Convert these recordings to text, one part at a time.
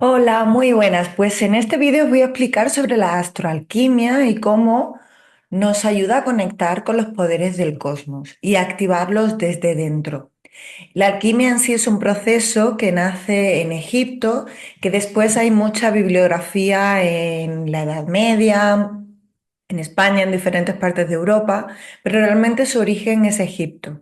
Hola, muy buenas. Pues en este vídeo os voy a explicar sobre la astroalquimia y cómo nos ayuda a conectar con los poderes del cosmos y activarlos desde dentro. La alquimia en sí es un proceso que nace en Egipto, que después hay mucha bibliografía en la Edad Media, en España, en diferentes partes de Europa, pero realmente su origen es Egipto.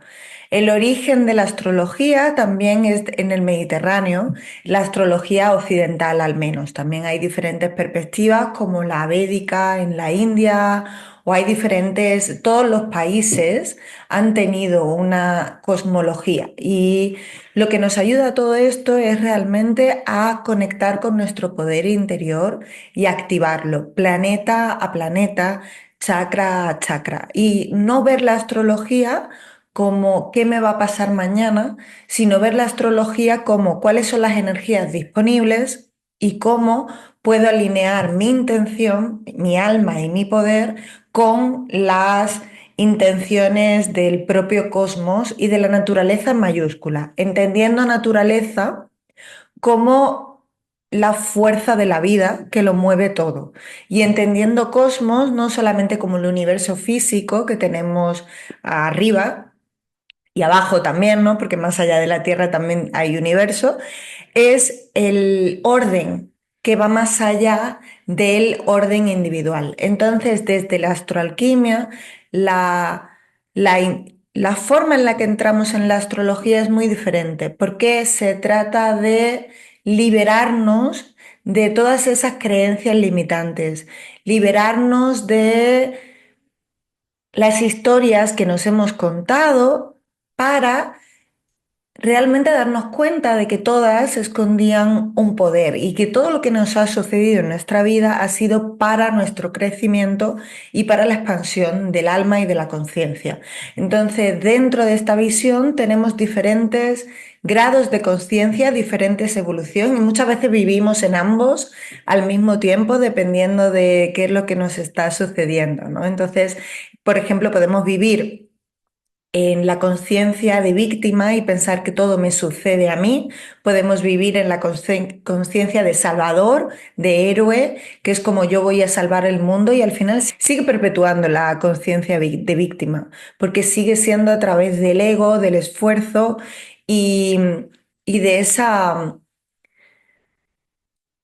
El origen de la astrología también es en el Mediterráneo, la astrología occidental al menos. También hay diferentes perspectivas como la védica en la India o hay diferentes, todos los países han tenido una cosmología y lo que nos ayuda a todo esto es realmente a conectar con nuestro poder interior y activarlo planeta a planeta, chakra a chakra y no ver la astrología como qué me va a pasar mañana, sino ver la astrología como cuáles son las energías disponibles y cómo puedo alinear mi intención, mi alma y mi poder con las intenciones del propio cosmos y de la naturaleza en mayúscula, entendiendo naturaleza como la fuerza de la vida que lo mueve todo y entendiendo cosmos no solamente como el universo físico que tenemos arriba y abajo también, ¿no? Porque más allá de la Tierra también hay universo, es el orden que va más allá del orden individual. Entonces, desde la astroalquimia, la forma en la que entramos en la astrología es muy diferente, porque se trata de liberarnos de todas esas creencias limitantes, liberarnos de las historias que nos hemos contado para realmente darnos cuenta de que todas escondían un poder y que todo lo que nos ha sucedido en nuestra vida ha sido para nuestro crecimiento y para la expansión del alma y de la conciencia. Entonces, dentro de esta visión tenemos diferentes grados de conciencia, diferentes evoluciones y muchas veces vivimos en ambos al mismo tiempo dependiendo de qué es lo que nos está sucediendo, ¿no? Entonces, por ejemplo, podemos vivir en la conciencia de víctima y pensar que todo me sucede a mí. Podemos vivir en la conciencia de salvador, de héroe, que es como yo voy a salvar el mundo y al final sigue perpetuando la conciencia de víctima, porque sigue siendo a través del ego, del esfuerzo y, y de esa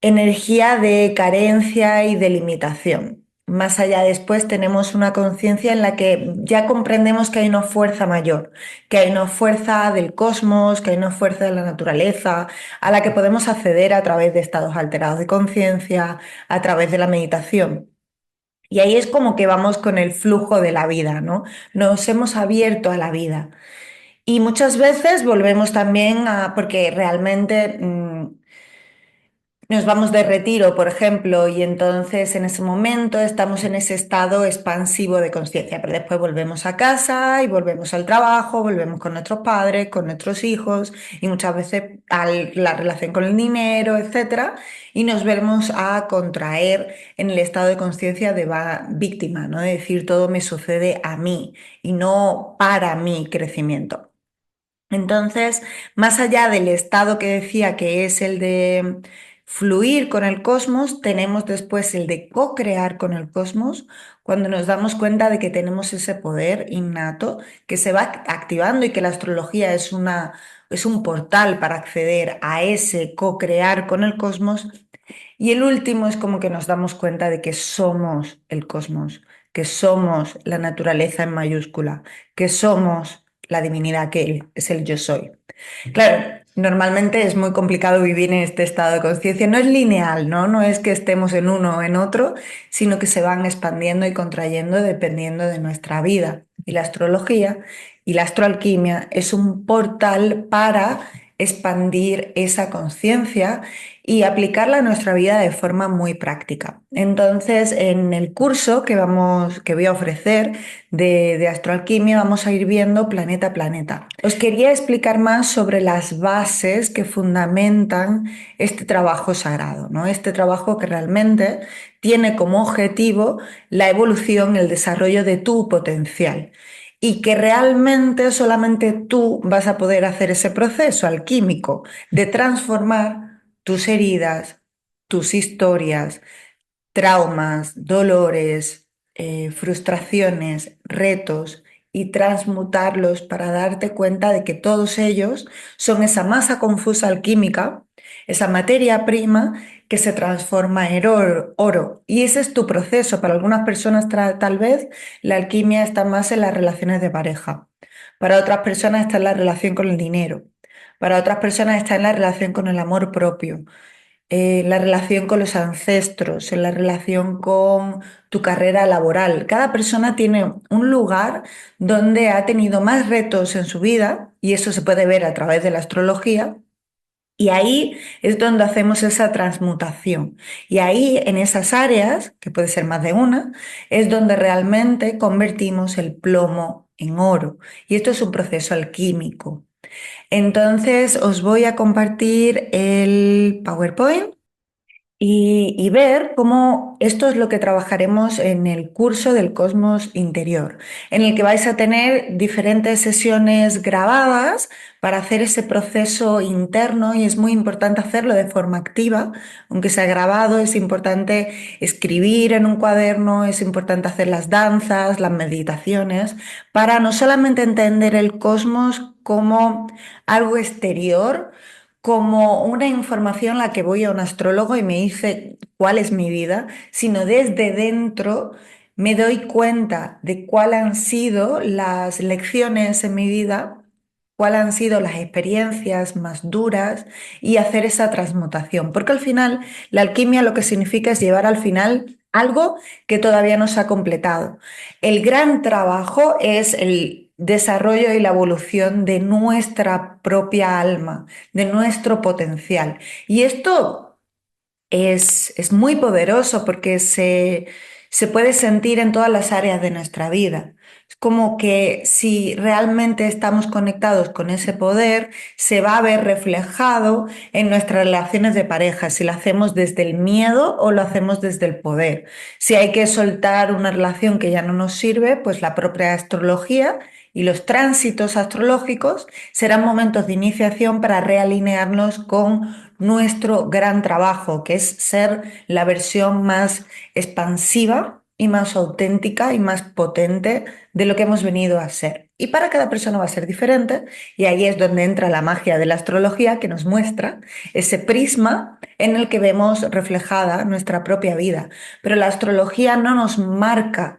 energía de carencia y de limitación. Más allá después tenemos una conciencia en la que ya comprendemos que hay una fuerza mayor, que hay una fuerza del cosmos, que hay una fuerza de la naturaleza, a la que podemos acceder a través de estados alterados de conciencia, a través de la meditación. Y ahí es como que vamos con el flujo de la vida, ¿no? Nos hemos abierto a la vida. Y muchas veces volvemos también a, porque realmente nos vamos de retiro, por ejemplo, y entonces en ese momento estamos en ese estado expansivo de conciencia, pero después volvemos a casa y volvemos al trabajo, volvemos con nuestros padres, con nuestros hijos y muchas veces a la relación con el dinero, etcétera, y nos vemos a contraer en el estado de conciencia de víctima, ¿no? De decir todo me sucede a mí y no para mi crecimiento. Entonces, más allá del estado que decía que es el de fluir con el cosmos, tenemos después el de co-crear con el cosmos, cuando nos damos cuenta de que tenemos ese poder innato que se va activando y que la astrología es un portal para acceder a ese co-crear con el cosmos. Y el último es como que nos damos cuenta de que somos el cosmos, que somos la naturaleza en mayúscula, que somos la divinidad que él es el yo soy. Claro, normalmente es muy complicado vivir en este estado de conciencia. No es lineal, ¿no? No es que estemos en uno o en otro, sino que se van expandiendo y contrayendo dependiendo de nuestra vida. Y la astrología y la astroalquimia es un portal para expandir esa conciencia y aplicarla a nuestra vida de forma muy práctica. Entonces, en el curso que voy a ofrecer de astroalquimia, vamos a ir viendo planeta a planeta. Os quería explicar más sobre las bases que fundamentan este trabajo sagrado, ¿no? Este trabajo que realmente tiene como objetivo la evolución, el desarrollo de tu potencial y que realmente solamente tú vas a poder hacer ese proceso alquímico de transformar tus heridas, tus historias, traumas, dolores, frustraciones, retos y transmutarlos para darte cuenta de que todos ellos son esa masa confusa alquímica, esa materia prima que se transforma en oro. Y ese es tu proceso. Para algunas personas tal vez la alquimia está más en las relaciones de pareja. Para otras personas está en la relación con el dinero. Para otras personas está en la relación con el amor propio, en la relación con los ancestros, en la relación con tu carrera laboral. Cada persona tiene un lugar donde ha tenido más retos en su vida y eso se puede ver a través de la astrología. Y ahí es donde hacemos esa transmutación. Y ahí, en esas áreas, que puede ser más de una, es donde realmente convertimos el plomo en oro. Y esto es un proceso alquímico. Entonces, os voy a compartir el PowerPoint y ver cómo esto es lo que trabajaremos en el curso del Cosmos Interior, en el que vais a tener diferentes sesiones grabadas para hacer ese proceso interno y es muy importante hacerlo de forma activa, aunque sea grabado, es importante escribir en un cuaderno, es importante hacer las danzas, las meditaciones, para no solamente entender el cosmos como algo exterior, como una información a la que voy a un astrólogo y me dice cuál es mi vida, sino desde dentro me doy cuenta de cuáles han sido las lecciones en mi vida, cuáles han sido las experiencias más duras y hacer esa transmutación. Porque al final la alquimia lo que significa es llevar al final algo que todavía no se ha completado. El gran trabajo es el desarrollo y la evolución de nuestra propia alma, de nuestro potencial. Y esto es muy poderoso porque se puede sentir en todas las áreas de nuestra vida. Es como que si realmente estamos conectados con ese poder, se va a ver reflejado en nuestras relaciones de pareja, si lo hacemos desde el miedo o lo hacemos desde el poder. Si hay que soltar una relación que ya no nos sirve, pues la propia astrología y los tránsitos astrológicos serán momentos de iniciación para realinearnos con nuestro gran trabajo, que es ser la versión más expansiva y más auténtica y más potente de lo que hemos venido a ser. Y para cada persona va a ser diferente, y ahí es donde entra la magia de la astrología que nos muestra ese prisma en el que vemos reflejada nuestra propia vida. Pero la astrología no nos marca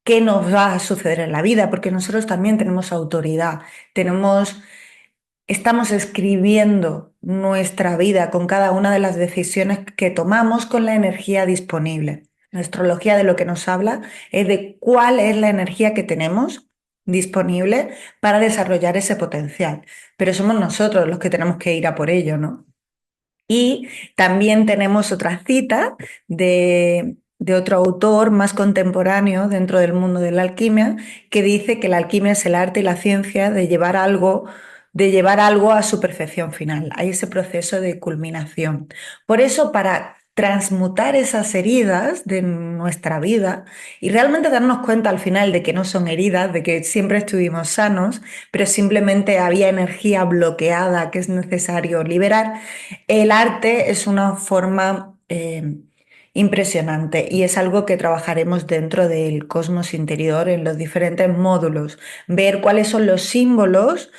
qué nos va a suceder en la vida, porque nosotros también tenemos autoridad, estamos escribiendo nuestra vida con cada una de las decisiones que tomamos con la energía disponible. La astrología de lo que nos habla es de cuál es la energía que tenemos disponible para desarrollar ese potencial. Pero somos nosotros los que tenemos que ir a por ello, ¿no? Y también tenemos otra cita de otro autor más contemporáneo dentro del mundo de la alquimia, que dice que la alquimia es el arte y la ciencia de llevar algo a su perfección final. Hay ese proceso de culminación. Por eso, para transmutar esas heridas de nuestra vida y realmente darnos cuenta al final de que no son heridas, de que siempre estuvimos sanos, pero simplemente había energía bloqueada que es necesario liberar, el arte es una forma impresionante y es algo que trabajaremos dentro del cosmos interior en los diferentes módulos. Ver cuáles son los símbolos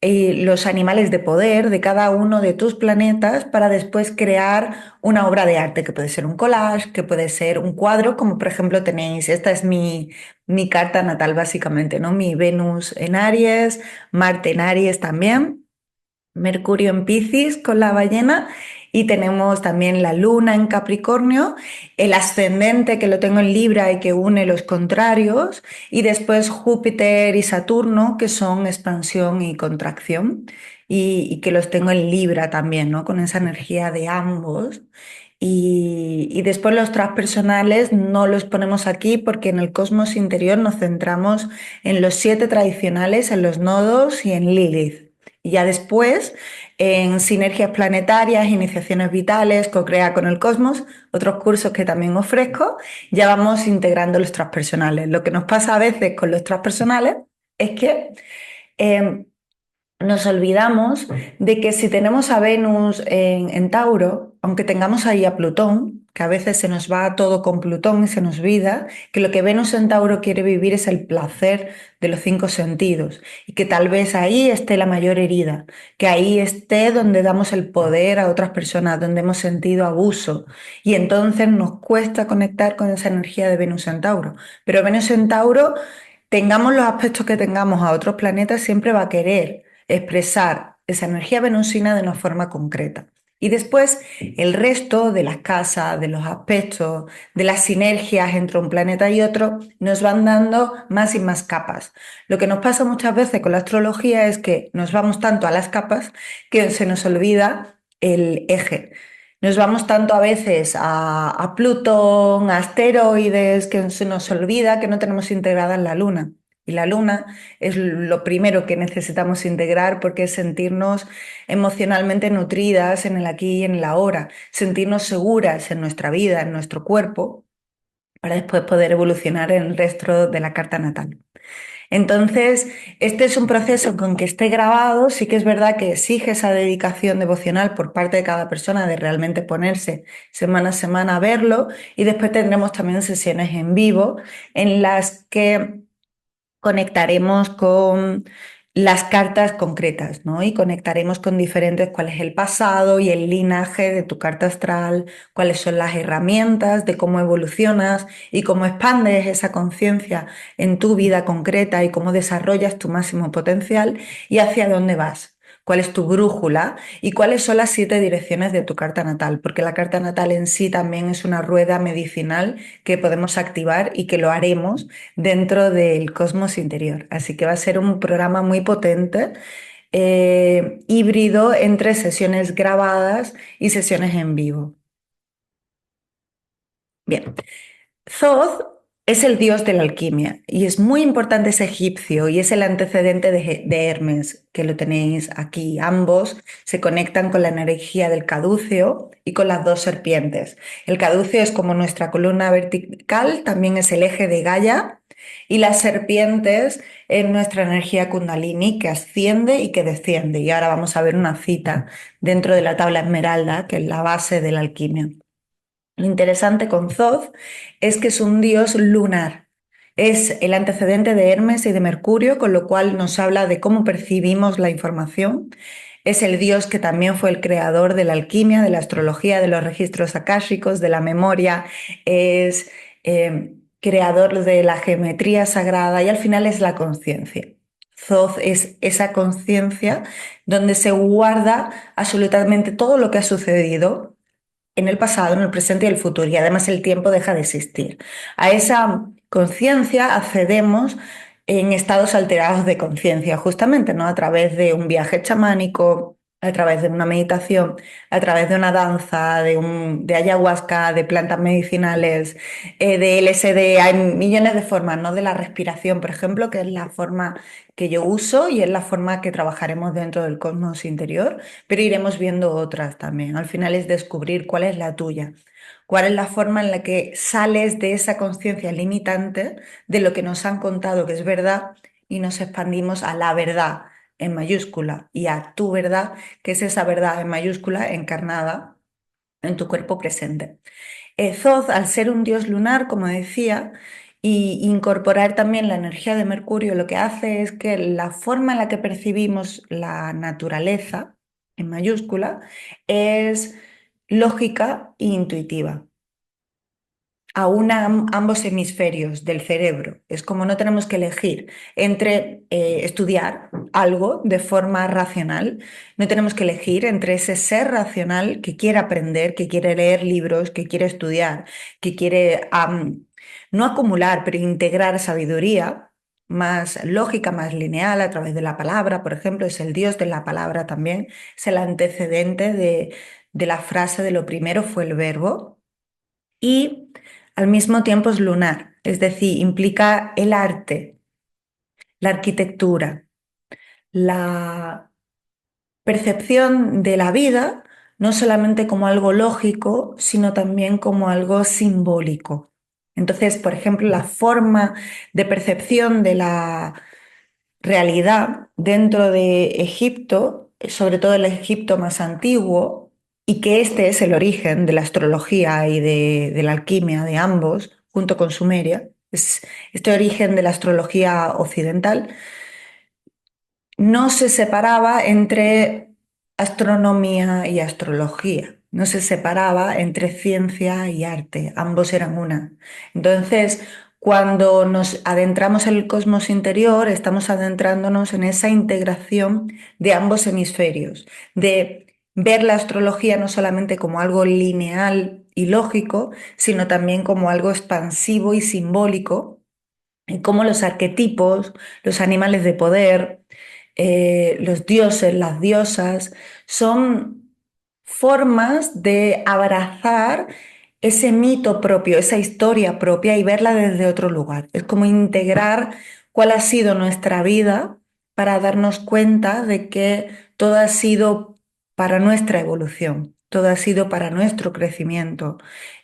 y los animales de poder de cada uno de tus planetas para después crear una obra de arte, que puede ser un collage, que puede ser un cuadro, como por ejemplo tenéis, esta es mi carta natal básicamente, ¿no? Mi Venus en Aries, Marte en Aries también. Mercurio en Piscis con la ballena y tenemos también la luna en Capricornio, el ascendente que lo tengo en Libra y que une los contrarios y después Júpiter y Saturno que son expansión y contracción y que los tengo en Libra también, ¿no? Con esa energía de ambos. Y después los transpersonales no los ponemos aquí porque en el cosmos interior nos centramos en los 7 tradicionales, en los nodos y en Lilith. Y ya después, en sinergias planetarias, iniciaciones vitales, co-crea con el cosmos, otros cursos que también ofrezco, ya vamos integrando los transpersonales. Lo que nos pasa a veces con los transpersonales es que nos olvidamos de que si tenemos a Venus en Tauro aunque tengamos ahí a Plutón, que a veces se nos va todo con Plutón y se nos olvida, que lo que Venus en Tauro quiere vivir es el placer de los cinco sentidos y que tal vez ahí esté la mayor herida, que ahí esté donde damos el poder a otras personas, donde hemos sentido abuso y entonces nos cuesta conectar con esa energía de Venus en Tauro. Pero Venus en Tauro, tengamos los aspectos que tengamos a otros planetas, siempre va a querer expresar esa energía venusina de una forma concreta. Y después el resto de las casas, de los aspectos, de las sinergias entre un planeta y otro, nos van dando más y más capas. Lo que nos pasa muchas veces con la astrología es que nos vamos tanto a las capas que se nos olvida el eje. Nos vamos tanto a veces a Plutón, a asteroides, que se nos olvida que no tenemos integrada la Luna. Y la Luna es lo primero que necesitamos integrar porque es sentirnos emocionalmente nutridas en el aquí y en el ahora, sentirnos seguras en nuestra vida, en nuestro cuerpo, para después poder evolucionar en el resto de la carta natal. Entonces, este es un proceso con que esté grabado, sí que es verdad que exige esa dedicación devocional por parte de cada persona de realmente ponerse semana a semana a verlo y después tendremos también sesiones en vivo en las que conectaremos con las cartas concretas, ¿no? Y conectaremos con diferentes, cuál es el pasado y el linaje de tu carta astral, cuáles son las herramientas de cómo evolucionas y cómo expandes esa conciencia en tu vida concreta y cómo desarrollas tu máximo potencial y hacia dónde vas. ¿Cuál es tu brújula y cuáles son las 7 direcciones de tu carta natal? Porque la carta natal en sí también es una rueda medicinal que podemos activar y que lo haremos dentro del cosmos interior. Así que va a ser un programa muy potente, híbrido entre sesiones grabadas y sesiones en vivo. Bien, Thoth es el dios de la alquimia y es muy importante, es egipcio y es el antecedente de Hermes, que lo tenéis aquí. Ambos se conectan con la energía del caduceo y con las dos serpientes. El caduceo es como nuestra columna vertical, también es el eje de Gaia, y las serpientes es nuestra energía kundalini que asciende y que desciende. Y ahora vamos a ver una cita dentro de la tabla esmeralda, que es la base de la alquimia. Lo interesante con Thoth es que es un dios lunar. Es el antecedente de Hermes y de Mercurio, con lo cual nos habla de cómo percibimos la información. Es el dios que también fue el creador de la alquimia, de la astrología, de los registros akáshicos, de la memoria. Es creador de la geometría sagrada y al final es la conciencia. Thoth es esa conciencia donde se guarda absolutamente todo lo que ha sucedido en el pasado, en el presente y el futuro, y además el tiempo deja de existir. A esa conciencia accedemos en estados alterados de conciencia, justamente, ¿no? A través de un viaje chamánico, a través de una meditación, a través de una danza, de ayahuasca, de plantas medicinales, de LSD. Hay millones de formas, ¿no? De la respiración, por ejemplo, que es la forma que yo uso y es la forma que trabajaremos dentro del cosmos interior, pero iremos viendo otras también. Al final es descubrir cuál es la tuya, cuál es la forma en la que sales de esa conciencia limitante de lo que nos han contado que es verdad y nos expandimos a la verdad en mayúscula y a tu verdad, que es esa verdad en mayúscula encarnada en tu cuerpo presente. Thoth, al ser un dios lunar, como decía, y incorporar también la energía de Mercurio, lo que hace es que la forma en la que percibimos la naturaleza, en mayúscula, es lógica e intuitiva. Aúna ambos hemisferios del cerebro. Es como no tenemos que elegir entre estudiar algo de forma racional, no tenemos que elegir entre ese ser racional que quiere aprender, que quiere leer libros, que quiere estudiar, que quiere no acumular, pero integrar sabiduría más lógica, más lineal a través de la palabra, por ejemplo, es el dios de la palabra también, es el antecedente de la frase de lo primero fue el verbo y al mismo tiempo es lunar, es decir, implica el arte, la arquitectura, la percepción de la vida, no solamente como algo lógico, sino también como algo simbólico. Entonces, por ejemplo, la forma de percepción de la realidad dentro de Egipto, sobre todo el Egipto más antiguo, y que este es el origen de la astrología y de la alquimia de ambos, junto con Sumeria. Es este origen de la astrología occidental no se separaba entre astronomía y astrología, no se separaba entre ciencia y arte, ambos eran una. Entonces, cuando nos adentramos en el cosmos interior, estamos adentrándonos en esa integración de ambos hemisferios, de ver la astrología no solamente como algo lineal y lógico, sino también como algo expansivo y simbólico, y cómo los arquetipos, los animales de poder, los dioses, las diosas, son formas de abrazar ese mito propio, esa historia propia y verla desde otro lugar. Es como integrar cuál ha sido nuestra vida para darnos cuenta de que todo ha sido para nuestra evolución, todo ha sido para nuestro crecimiento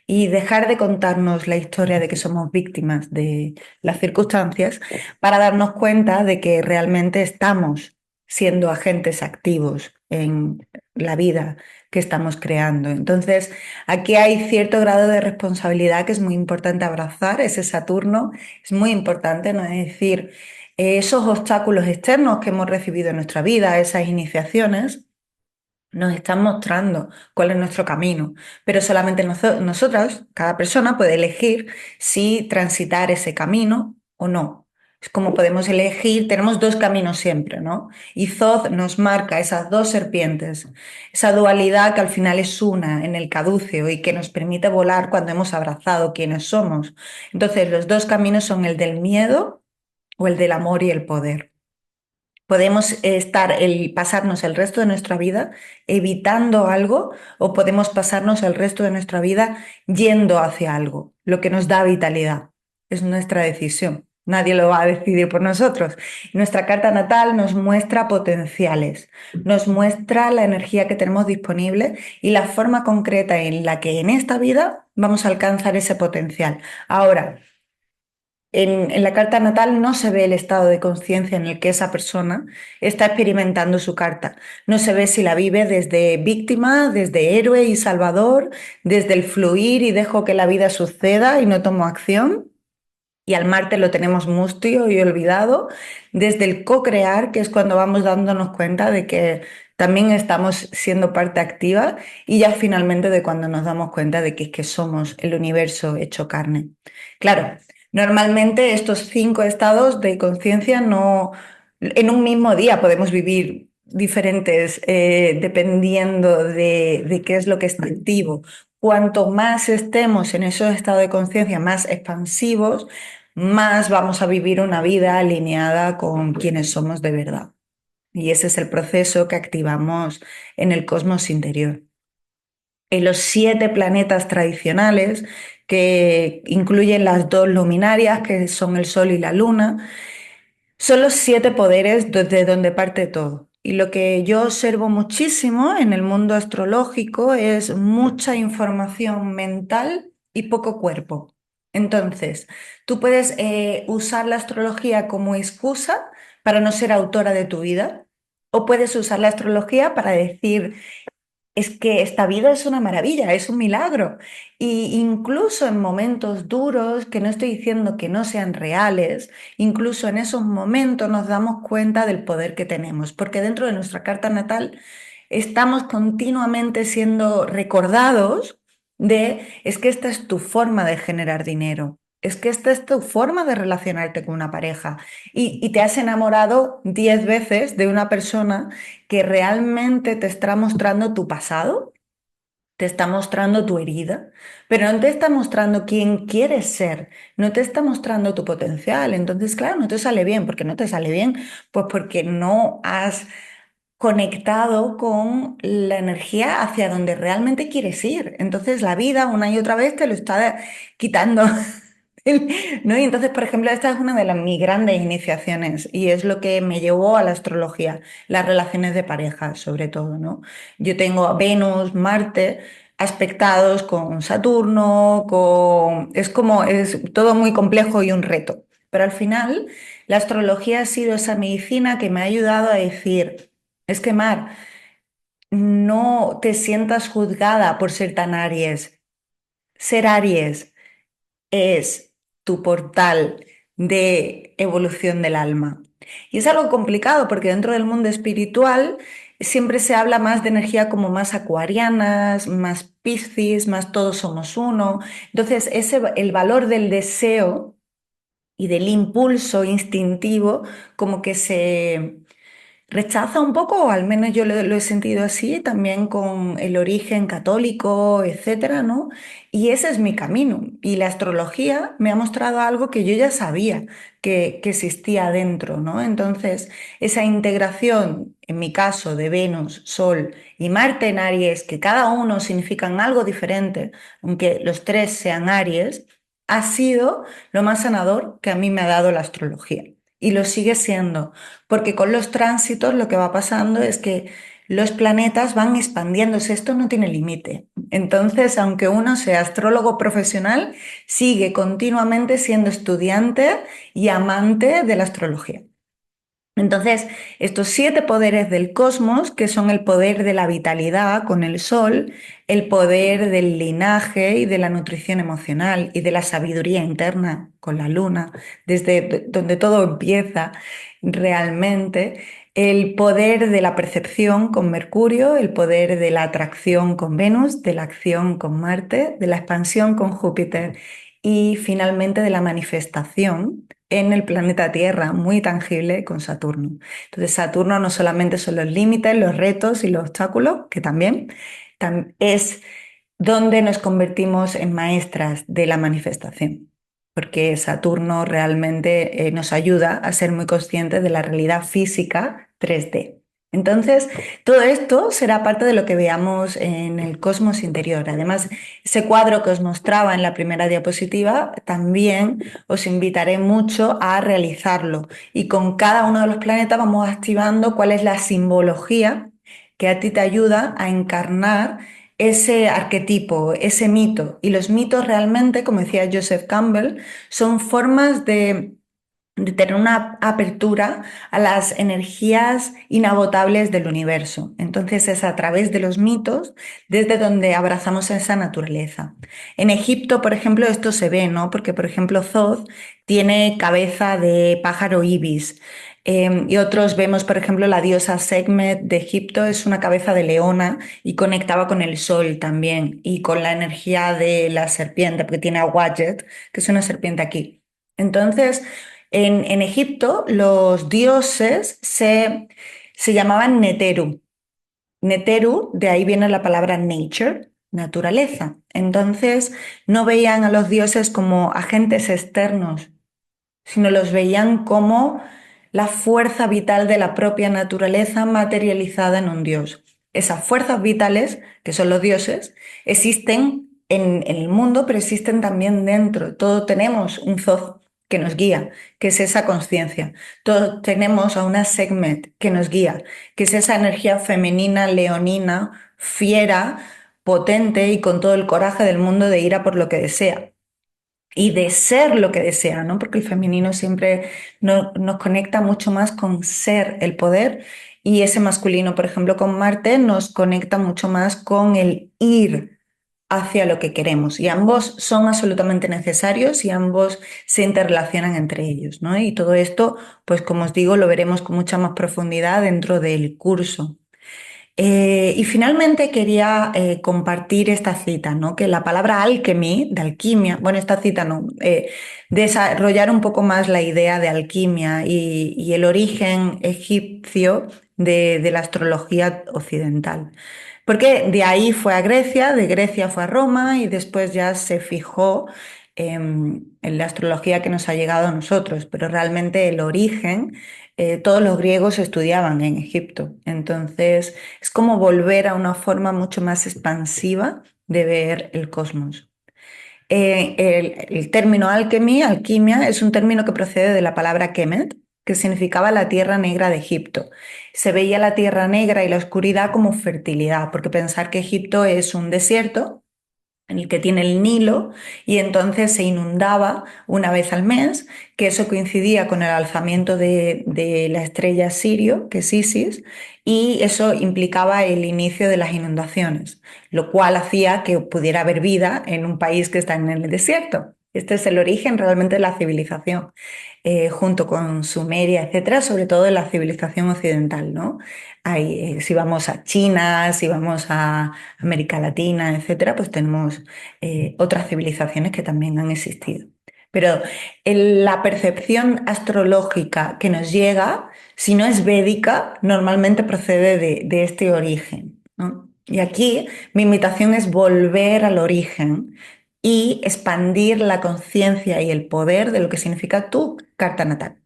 y dejar de contarnos la historia de que somos víctimas de las circunstancias para darnos cuenta de que realmente estamos siendo agentes activos en la vida que estamos creando. Entonces, aquí hay cierto grado de responsabilidad que es muy importante abrazar, ese Saturno es muy importante, ¿no? Es decir, esos obstáculos externos que hemos recibido en nuestra vida, esas iniciaciones, nos están mostrando cuál es nuestro camino, pero solamente nosotras, cada persona puede elegir si transitar ese camino o no. Es como podemos elegir, tenemos dos caminos siempre, ¿no? Y Thoth nos marca esas dos serpientes, esa dualidad que al final es una en el caduceo y que nos permite volar cuando hemos abrazado quienes somos. Entonces, los dos caminos son el del miedo o el del amor y el poder. Podemos pasarnos el resto de nuestra vida evitando algo o podemos pasarnos el resto de nuestra vida yendo hacia algo, lo que nos da vitalidad. Es nuestra decisión. Nadie lo va a decidir por nosotros. Nuestra carta natal nos muestra potenciales, nos muestra la energía que tenemos disponible y la forma concreta en la que en esta vida vamos a alcanzar ese potencial. Ahora, en la carta natal no se ve el estado de conciencia en el que esa persona está experimentando su carta. No se ve si la vive desde víctima, desde héroe y salvador, desde el fluir y dejo que la vida suceda y no tomo acción. Y al Marte lo tenemos mustio y olvidado, desde el co-crear, que es cuando vamos dándonos cuenta de que también estamos siendo parte activa, y ya finalmente de cuando nos damos cuenta de que es que somos el universo hecho carne. Claro, normalmente estos 5 estados de conciencia no, en un mismo día podemos vivir diferentes dependiendo de qué es lo que está activo. Cuanto más estemos en esos estados de conciencia más expansivos, más vamos a vivir una vida alineada con quienes somos de verdad. Y ese es el proceso que activamos en el cosmos interior. En los 7 planetas tradicionales, que incluyen las dos luminarias, que son el Sol y la Luna, son los 7 poderes desde donde parte todo. Y lo que yo observo muchísimo en el mundo astrológico es mucha información mental y poco cuerpo. Entonces, tú puedes usar la astrología como excusa para no ser autora de tu vida, o puedes usar la astrología para decir, es que esta vida es una maravilla, es un milagro. Y incluso en momentos duros, que no estoy diciendo que no sean reales, incluso en esos momentos nos damos cuenta del poder que tenemos, porque dentro de nuestra carta natal estamos continuamente siendo recordados de, es que esta es tu forma de generar dinero. Es que esta es tu forma de relacionarte con una pareja y te has enamorado 10 veces de una persona que realmente te está mostrando tu pasado, te está mostrando tu herida, pero no te está mostrando quién quieres ser, no te está mostrando tu potencial. Entonces, claro, no te sale bien. ¿Por qué no te sale bien? Pues porque no has conectado con la energía hacia donde realmente quieres ir. Entonces, la vida una y otra vez te lo está quitando. ¿No? Y entonces, por ejemplo, esta es una de mis grandes iniciaciones y es lo que me llevó a la astrología, las relaciones de pareja, sobre todo, ¿no? Yo tengo a Venus, Marte aspectados con Saturno, es como, es todo muy complejo y un reto. Pero al final, la astrología ha sido esa medicina que me ha ayudado a decir, es que Mar, no te sientas juzgada por ser tan Aries. Ser Aries es tu portal de evolución del alma. Y es algo complicado porque dentro del mundo espiritual siempre se habla más de energía como más acuarianas, más Piscis, más todos somos uno. Entonces, el valor del deseo y del impulso instintivo como que se rechaza un poco, o al menos yo lo he sentido así, también con el origen católico, etcétera, ¿no? Y ese es mi camino. Y la astrología me ha mostrado algo que yo ya sabía que existía dentro, ¿no? Entonces, esa integración, en mi caso, de Venus, Sol y Marte en Aries, que cada uno significan algo diferente, aunque los tres sean Aries, ha sido lo más sanador que a mí me ha dado la astrología. Y lo sigue siendo porque con los tránsitos lo que va pasando es que los planetas van expandiéndose, esto no tiene límite. Entonces, aunque uno sea astrólogo profesional, sigue continuamente siendo estudiante y amante de la astrología. Entonces, estos 7 poderes del cosmos, que son el poder de la vitalidad con el sol, el poder del linaje y de la nutrición emocional y de la sabiduría interna con la luna, desde donde todo empieza realmente, el poder de la percepción con Mercurio, el poder de la atracción con Venus, de la acción con Marte, de la expansión con Júpiter y finalmente de la manifestación en el planeta Tierra, muy tangible con Saturno. Entonces, Saturno no solamente son los límites, los retos y los obstáculos, que también, es donde nos convertimos en maestras de la manifestación, porque Saturno realmente nos ayuda a ser muy conscientes de la realidad física 3D. Entonces, todo esto será parte de lo que veamos en el cosmos interior. Además, ese cuadro que os mostraba en la primera diapositiva, también os invitaré mucho a realizarlo. Y con cada uno de los planetas vamos activando cuál es la simbología que a ti te ayuda a encarnar ese arquetipo, ese mito. Y los mitos realmente, como decía Joseph Campbell, son formas de tener una apertura a las energías inagotables del universo. Entonces es a través de los mitos desde donde abrazamos esa naturaleza. En Egipto, por ejemplo, esto se ve, ¿no? Porque, por ejemplo, Thoth tiene cabeza de pájaro ibis. Y otros vemos, por ejemplo, la diosa Sekhmet de Egipto es una cabeza de leona y conectaba con el sol también y con la energía de la serpiente, porque tiene a Wadjet, que es una serpiente aquí. Entonces, en Egipto los dioses se llamaban Neteru. Neteru, de ahí viene la palabra nature, naturaleza. Entonces no veían a los dioses como agentes externos, sino los veían como la fuerza vital de la propia naturaleza materializada en un dios. Esas fuerzas vitales, que son los dioses, existen en el mundo, pero existen también dentro. Todos tenemos un Thoth que nos guía, que es esa conciencia. Todos tenemos a una Sekhmet que nos guía, que es esa energía femenina, leonina, fiera, potente y con todo el coraje del mundo de ir a por lo que desea y de ser lo que desea, ¿no? Porque el femenino siempre nos conecta mucho más con ser el poder y ese masculino, por ejemplo, con Marte, nos conecta mucho más con el ir hacia lo que queremos. Y ambos son absolutamente necesarios y ambos se interrelacionan entre ellos, ¿no? Y todo esto, pues como os digo, lo veremos con mucha más profundidad dentro del curso. Y finalmente quería compartir esta cita, ¿no? Que la palabra alchemy, de alquimia, bueno, esta cita no, desarrollar un poco más la idea de alquimia y el origen egipcio de la astrología occidental. Porque de ahí fue a Grecia, de Grecia fue a Roma y después ya se fijó en la astrología que nos ha llegado a nosotros, pero realmente el origen, todos los griegos estudiaban en Egipto. Entonces, es como volver a una forma mucho más expansiva de ver el cosmos. El término alchemy, alquimia, es un término que procede de la palabra Kemet, que significaba la tierra negra de Egipto. Se veía la tierra negra y la oscuridad como fertilidad, porque pensar que Egipto es un desierto en el que tiene el Nilo, y entonces se inundaba una vez al mes, que eso coincidía con el alzamiento de la estrella Sirio, que es Isis, y eso implicaba el inicio de las inundaciones, lo cual hacía que pudiera haber vida en un país que está en el desierto. Este es el origen realmente de la civilización, junto con Sumeria, etcétera, sobre todo en la civilización occidental, ¿no? Si vamos a China, si vamos a América Latina, etcétera, pues tenemos otras civilizaciones que también han existido. Pero la percepción astrológica que nos llega, si no es védica, normalmente procede de este origen, ¿no? Y aquí mi invitación es volver al origen y expandir la conciencia y el poder de lo que significa tu carta natal.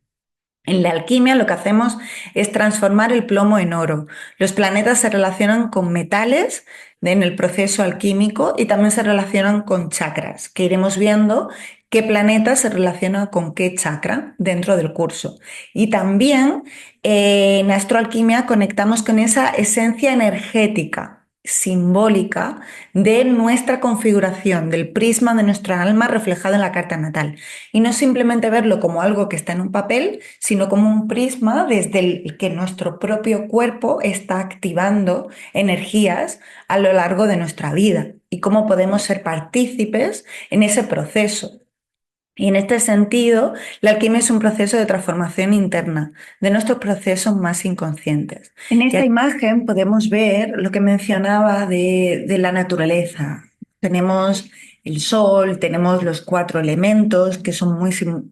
En la alquimia lo que hacemos es transformar el plomo en oro. Los planetas se relacionan con metales en el proceso alquímico y también se relacionan con chakras, que iremos viendo qué planeta se relaciona con qué chakra dentro del curso. Y también en astroalquimia conectamos con esa esencia energética simbólica de nuestra configuración, del prisma de nuestra alma reflejado en la carta natal. Y no simplemente verlo como algo que está en un papel, sino como un prisma desde el que nuestro propio cuerpo está activando energías a lo largo de nuestra vida y cómo podemos ser partícipes en ese proceso. Y en este sentido, la alquimia es un proceso de transformación interna de nuestros procesos más inconscientes. En esta imagen podemos ver lo que mencionaba de la naturaleza. Tenemos el sol, tenemos los cuatro elementos que son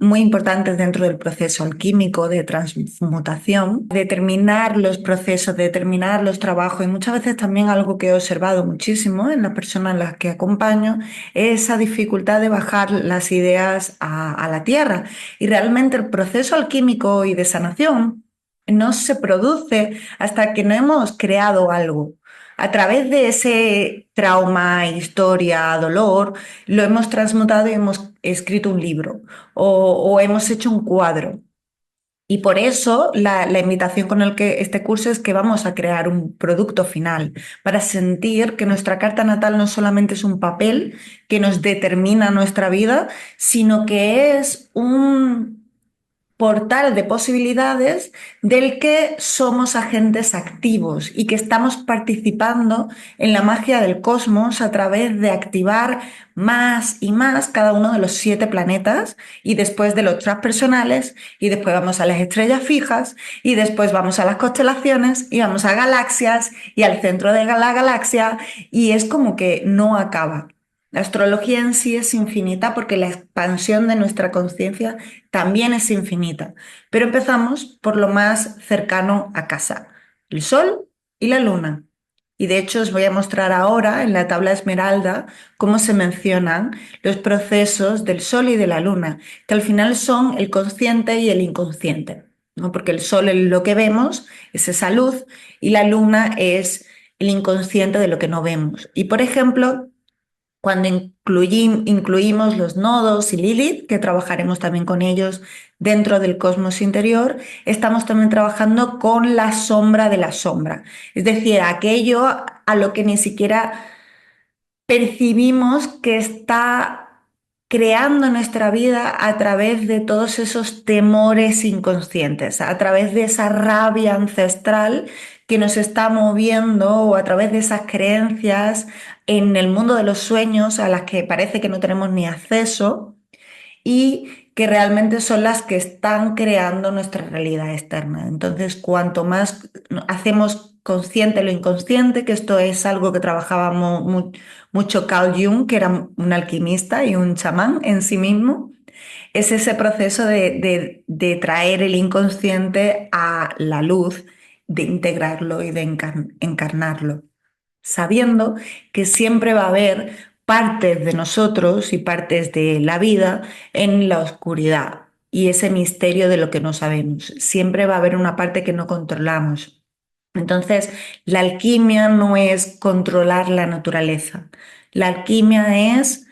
muy importantes dentro del proceso alquímico de transmutación, determinar los procesos, determinar los trabajos y muchas veces también algo que he observado muchísimo en las personas a las que acompaño, esa dificultad de bajar las ideas a la tierra. Y realmente el proceso alquímico y de sanación no se produce hasta que no hemos creado algo. A través de ese trauma, historia, dolor, lo hemos transmutado y hemos escrito un libro o hemos hecho un cuadro. Y por eso la invitación con el que este curso es que vamos a crear un producto final para sentir que nuestra carta natal no solamente es un papel que nos determina nuestra vida, sino que es un portal de posibilidades del que somos agentes activos y que estamos participando en la magia del cosmos a través de activar más y más cada uno de los 7 planetas y después de los transpersonales y después vamos a las estrellas fijas y después vamos a las constelaciones y vamos a galaxias y al centro de la galaxia y es como que no acaba. La astrología en sí es infinita porque la expansión de nuestra conciencia también es infinita. Pero empezamos por lo más cercano a casa, el Sol y la Luna. Y de hecho os voy a mostrar ahora en la tabla esmeralda cómo se mencionan los procesos del Sol y de la Luna, que al final son el consciente y el inconsciente, ¿no? Porque el Sol es lo que vemos, es esa luz, y la Luna es el inconsciente de lo que no vemos. Y por ejemplo, cuando incluimos los nodos y Lilith, que trabajaremos también con ellos dentro del cosmos interior, estamos también trabajando con la sombra de la sombra, es decir, aquello a lo que ni siquiera percibimos que está creando nuestra vida a través de todos esos temores inconscientes, a través de esa rabia ancestral que nos está moviendo o a través de esas creencias en el mundo de los sueños a las que parece que no tenemos ni acceso y que realmente son las que están creando nuestra realidad externa. Entonces, cuanto más hacemos consciente lo inconsciente, que esto es algo que trabajaba mucho Carl Jung, que era un alquimista y un chamán en sí mismo, es ese proceso de traer el inconsciente a la luz, de integrarlo y de encarnarlo, sabiendo que siempre va a haber partes de nosotros y partes de la vida en la oscuridad y ese misterio de lo que no sabemos. Siempre va a haber una parte que no controlamos. Entonces, la alquimia no es controlar la naturaleza. La alquimia es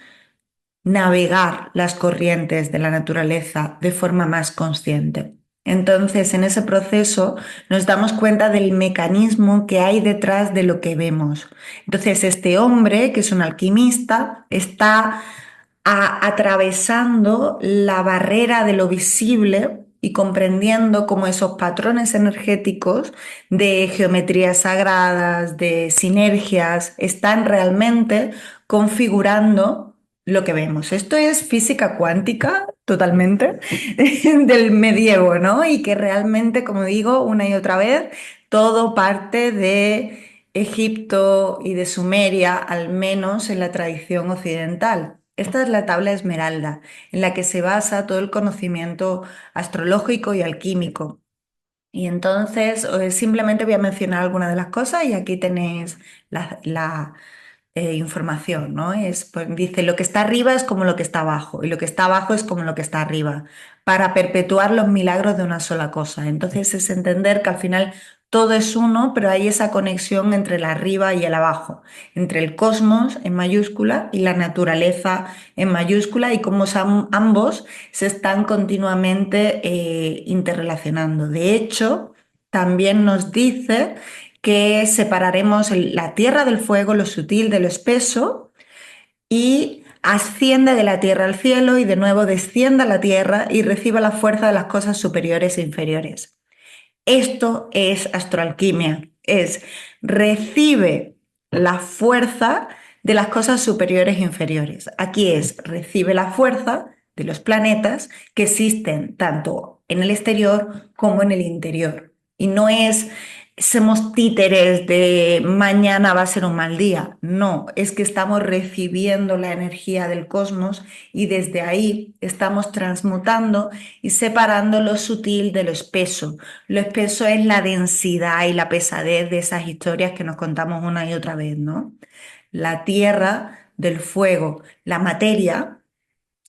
navegar las corrientes de la naturaleza de forma más consciente. Entonces, en ese proceso nos damos cuenta del mecanismo que hay detrás de lo que vemos. Entonces, este hombre, que es un alquimista, está atravesando la barrera de lo visible y comprendiendo cómo esos patrones energéticos de geometrías sagradas, de sinergias, están realmente configurando lo que vemos. Esto es física cuántica totalmente del medievo, ¿no? Y que realmente, como digo una y otra vez, todo parte de Egipto y de Sumeria, al menos en la tradición occidental. Esta es la tabla esmeralda, en la que se basa todo el conocimiento astrológico y alquímico. Y entonces, simplemente voy a mencionar algunas de las cosas y aquí tenéis la información, ¿no? Pues, dice, lo que está arriba es como lo que está abajo y lo que está abajo es como lo que está arriba, para perpetuar los milagros de una sola cosa. Entonces es entender que al final todo es uno, pero hay esa conexión entre el arriba y el abajo, entre el cosmos en mayúscula y la naturaleza en mayúscula, y cómo ambos se están continuamente interrelacionando. De hecho, también nos dice que separaremos la tierra del fuego, lo sutil de lo espeso, y asciende de la tierra al cielo y de nuevo desciende a la tierra y recibe la fuerza de las cosas superiores e inferiores. Esto es astroalquimia, es recibe la fuerza de las cosas superiores e inferiores. Aquí es recibe la fuerza de los planetas que existen tanto en el exterior como en el interior. Y no es somos títeres de mañana va a ser un mal día. No, es que estamos recibiendo la energía del cosmos y desde ahí estamos transmutando y separando lo sutil de lo espeso. Lo espeso es la densidad y la pesadez de esas historias que nos contamos una y otra vez, ¿no? La tierra del fuego, la materia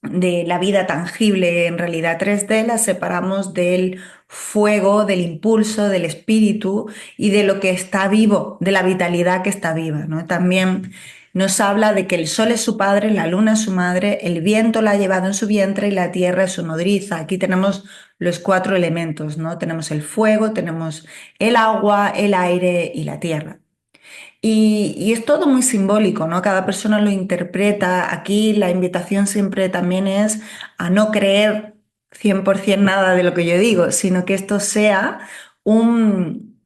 de la vida tangible en realidad 3D, la separamos del fuego, del impulso, del espíritu y de lo que está vivo, de la vitalidad que está viva, ¿no? También nos habla de que el sol es su padre, la luna es su madre, el viento la ha llevado en su vientre y la tierra es su nodriza. Aquí tenemos los 4 elementos, ¿no? Tenemos el fuego, tenemos el agua, el aire y la tierra. Y es todo muy simbólico, ¿no? Cada persona lo interpreta. Aquí la invitación siempre también es a no creer 100% nada de lo que yo digo, sino que esto sea un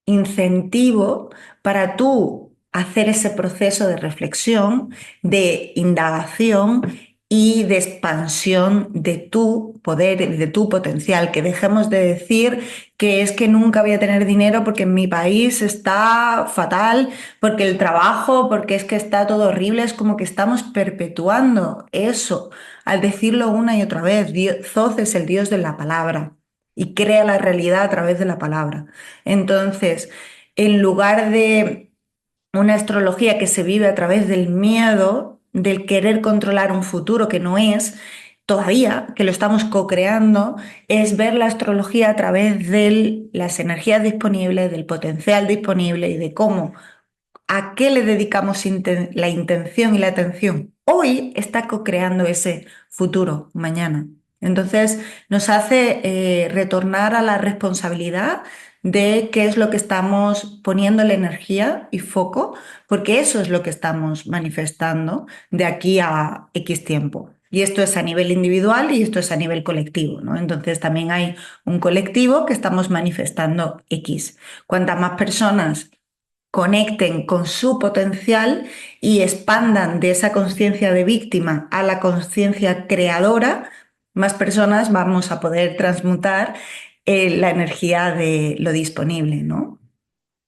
incentivo para tú hacer ese proceso de reflexión, de indagación y de expansión de tu poder y de tu potencial. Que dejemos de decir que es que nunca voy a tener dinero porque en mi país está fatal, porque el trabajo, porque es que está todo horrible. Es como que estamos perpetuando eso al decirlo una y otra vez. Zoz es el Dios de la palabra y crea la realidad a través de la palabra. Entonces, en lugar de una astrología que se vive a través del miedo, del querer controlar un futuro que no es, todavía, que lo estamos co-creando, es ver la astrología a través de las energías disponibles, del potencial disponible y de cómo, a qué le dedicamos la intención y la atención. Hoy está co-creando ese futuro, mañana. Entonces nos hace retornar a la responsabilidad de qué es lo que estamos poniendo la energía y foco, porque eso es lo que estamos manifestando de aquí a X tiempo. Y esto es a nivel individual y esto es a nivel colectivo, ¿no? Entonces también hay un colectivo que estamos manifestando X. Cuantas más personas conecten con su potencial y expandan de esa conciencia de víctima a la conciencia creadora, más personas vamos a poder transmutar la energía de lo disponible, ¿no?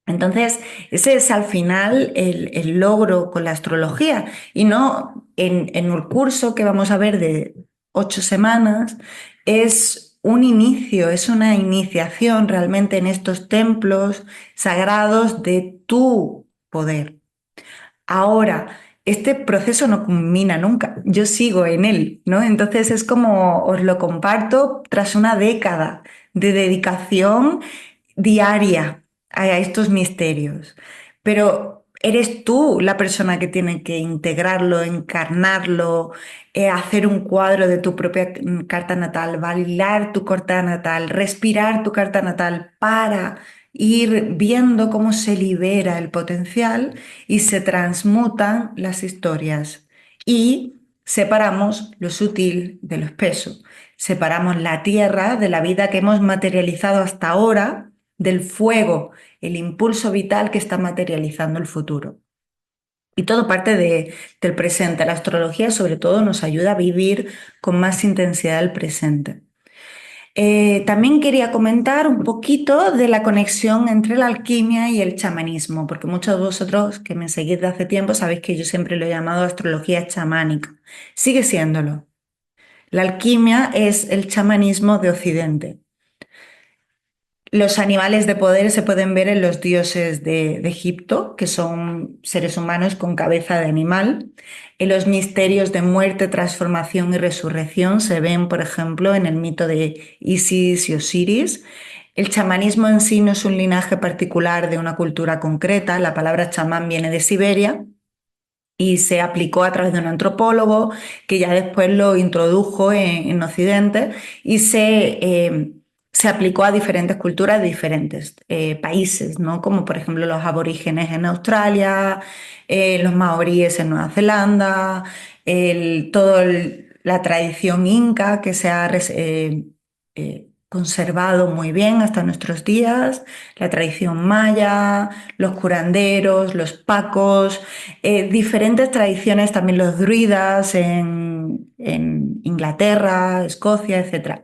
Entonces, ese es al final el logro con la astrología y no en el curso que vamos a ver de 8 semanas, es un inicio, es una iniciación realmente en estos templos sagrados de tu poder. Ahora, este proceso no culmina nunca, yo sigo en él, ¿no? Entonces es como os lo comparto tras una década de dedicación diaria a estos misterios. Pero eres tú la persona que tiene que integrarlo, encarnarlo, hacer un cuadro de tu propia carta natal, bailar tu carta natal, respirar tu carta natal para ir viendo cómo se libera el potencial y se transmutan las historias. Y separamos lo sutil de lo espeso. Separamos la tierra de la vida que hemos materializado hasta ahora, del fuego, el impulso vital que está materializando el futuro. Y todo parte del presente. La astrología sobre todo nos ayuda a vivir con más intensidad el presente. También quería comentar un poquito de la conexión entre la alquimia y el chamanismo, porque muchos de vosotros que me seguís de hace tiempo sabéis que yo siempre lo he llamado astrología chamánica. Sigue siéndolo. La alquimia es el chamanismo de Occidente. Los animales de poder se pueden ver en los dioses de Egipto, que son seres humanos con cabeza de animal. En los misterios de muerte, transformación y resurrección se ven, por ejemplo, en el mito de Isis y Osiris. El chamanismo en sí no es un linaje particular de una cultura concreta. La palabra chamán viene de Siberia y se aplicó a través de un antropólogo que ya después lo introdujo en Occidente y se aplicó a diferentes culturas de diferentes países, ¿no? Como por ejemplo los aborígenes en Australia, los maoríes en Nueva Zelanda, la tradición inca que se ha conservado muy bien hasta nuestros días, la tradición maya, los curanderos, los pacos, diferentes tradiciones, también los druidas en Inglaterra, Escocia, etc.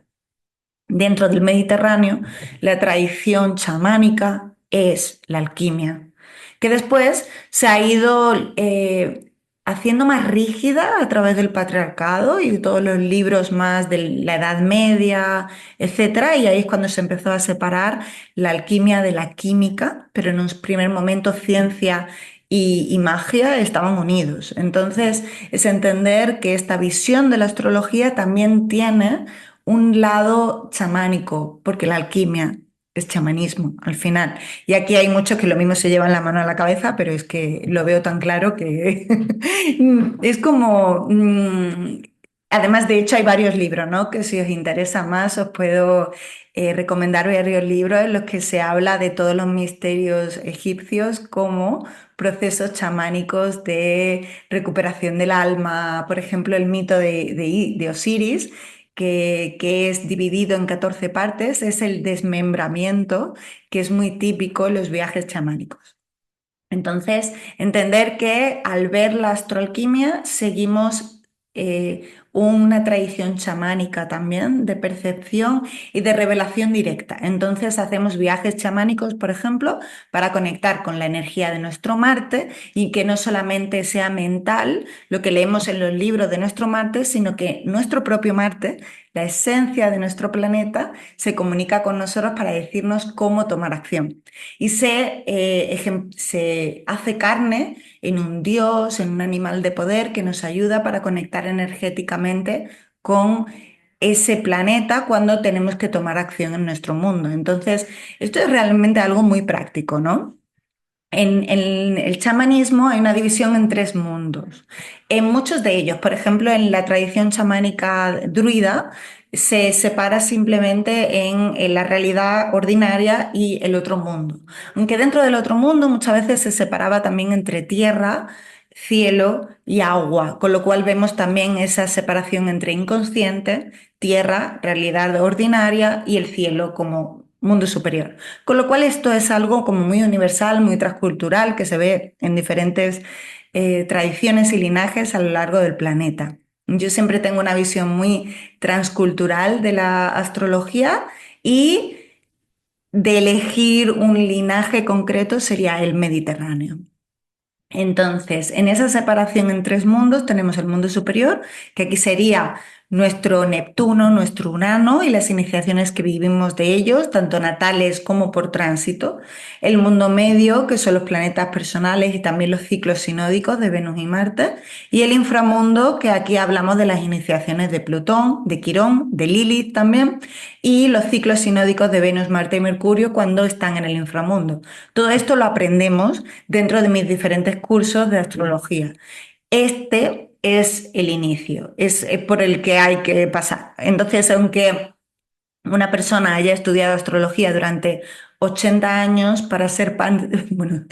Dentro del Mediterráneo, la tradición chamánica es la alquimia, que después se ha ido haciendo más rígida a través del patriarcado y de todos los libros más de la Edad Media, etcétera, y ahí es cuando se empezó a separar la alquimia de la química, pero en un primer momento ciencia y magia estaban unidos. Entonces, es entender que esta visión de la astrología también tiene un lado chamánico, porque la alquimia es chamanismo al final. Y aquí hay muchos que lo mismo se llevan la mano a la cabeza, pero es que lo veo tan claro que es como... además, de hecho, hay varios libros, ¿no? Que si os interesa más, os puedo recomendar varios libros en los que se habla de todos los misterios egipcios como procesos chamánicos de recuperación del alma. Por ejemplo, el mito de Osiris que es dividido en 14 partes, es el desmembramiento, que es muy típico en los viajes chamánicos. Entonces, entender que al ver la astroalquimia seguimos una tradición chamánica también de percepción y de revelación directa. Entonces, hacemos viajes chamánicos, por ejemplo, para conectar con la energía de nuestro Marte y que no solamente sea mental lo que leemos en los libros de nuestro Marte, sino que nuestro propio Marte, la esencia de nuestro planeta, se comunica con nosotros para decirnos cómo tomar acción y se hace carne en un dios, en un animal de poder que nos ayuda para conectar energéticamente con ese planeta cuando tenemos que tomar acción en nuestro mundo. Entonces, esto es realmente algo muy práctico, ¿no? En el chamanismo hay una división en tres mundos. En muchos de ellos, por ejemplo, en la tradición chamánica druida, se separa simplemente en la realidad ordinaria y el otro mundo. Aunque dentro del otro mundo muchas veces se separaba también entre tierra, cielo y agua, con lo cual vemos también esa separación entre inconsciente, tierra, realidad ordinaria y el cielo como mundo superior. Con lo cual esto es algo como muy universal, muy transcultural, que se ve en diferentes tradiciones y linajes a lo largo del planeta. Yo siempre tengo una visión muy transcultural de la astrología y de elegir un linaje concreto sería el Mediterráneo. Entonces, en esa separación en tres mundos tenemos el mundo superior, que aquí sería nuestro Neptuno, nuestro Urano y las iniciaciones que vivimos de ellos, tanto natales como por tránsito, el mundo medio, que son los planetas personales y también los ciclos sinódicos de Venus y Marte, y el inframundo, que aquí hablamos de las iniciaciones de Plutón, de Quirón, de Lilith también, y los ciclos sinódicos de Venus, Marte y Mercurio cuando están en el inframundo. Todo esto lo aprendemos dentro de mis diferentes cursos de astrología. Este es el inicio, es por el que hay que pasar. Entonces, aunque una persona haya estudiado astrología durante 80 años para ser parte, bueno,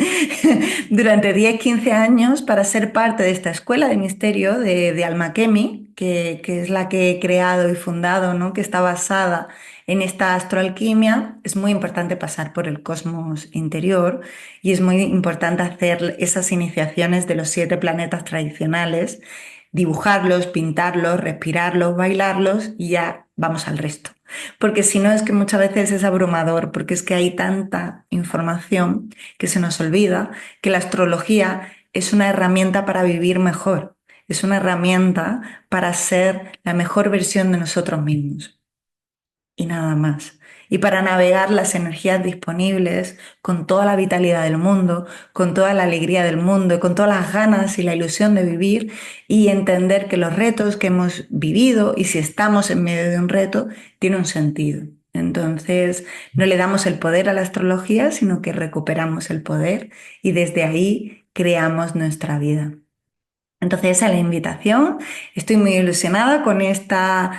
durante 10, 15 años para ser parte de esta escuela de misterio de Almakemi, que es la que he creado y fundado, ¿no? Que está basada en esta astroalquimia, es muy importante pasar por el cosmos interior y es muy importante hacer esas iniciaciones de los 7 planetas tradicionales, dibujarlos, pintarlos, respirarlos, bailarlos y ya vamos al resto. Porque si no es que muchas veces es abrumador, porque es que hay tanta información que se nos olvida que la astrología es una herramienta para vivir mejor, es una herramienta para ser la mejor versión de nosotros mismos y nada más. Y para navegar las energías disponibles con toda la vitalidad del mundo, con toda la alegría del mundo, y con todas las ganas y la ilusión de vivir y entender que los retos que hemos vivido y si estamos en medio de un reto, tiene un sentido. Entonces, no le damos el poder a la astrología, sino que recuperamos el poder y desde ahí creamos nuestra vida. Entonces, esa es la invitación. Estoy muy ilusionada con esta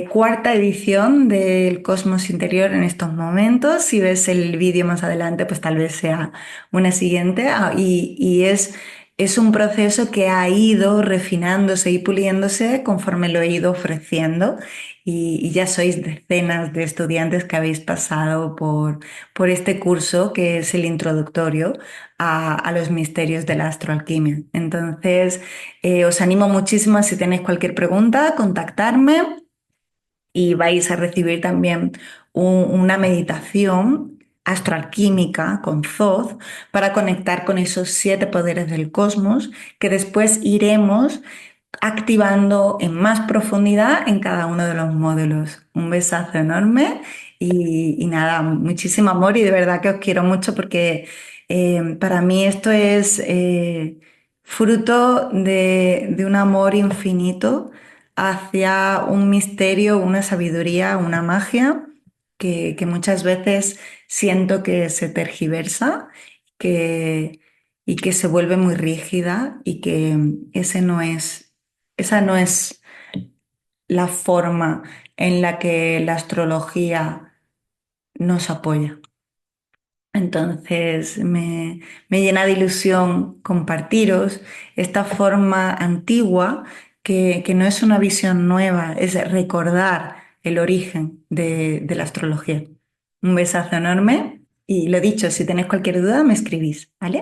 cuarta edición del Cosmos Interior en estos momentos. Si ves el vídeo más adelante, pues tal vez sea una siguiente. Y es un proceso que ha ido refinándose y puliéndose conforme lo he ido ofreciendo. Y ya sois decenas de estudiantes que habéis pasado por este curso, que es el introductorio a los misterios de la astroalquimia. Entonces, os animo muchísimo, si tenéis cualquier pregunta, contactarme y vais a recibir también una meditación astroalquímica con Thoth para conectar con esos 7 poderes del cosmos que después iremos activando en más profundidad en cada uno de los módulos. Un besazo enorme y nada, muchísimo amor y de verdad que os quiero mucho porque para mí esto es fruto de un amor infinito hacia un misterio, una sabiduría, una magia que muchas veces siento que se tergiversa que, y que se vuelve muy rígida y que esa no es la forma en la que la astrología nos apoya. Entonces me llena de ilusión compartiros esta forma antigua que no es una visión nueva, es recordar el origen de la astrología. Un besazo enorme y lo dicho, si tenéis cualquier duda me escribís, ¿vale?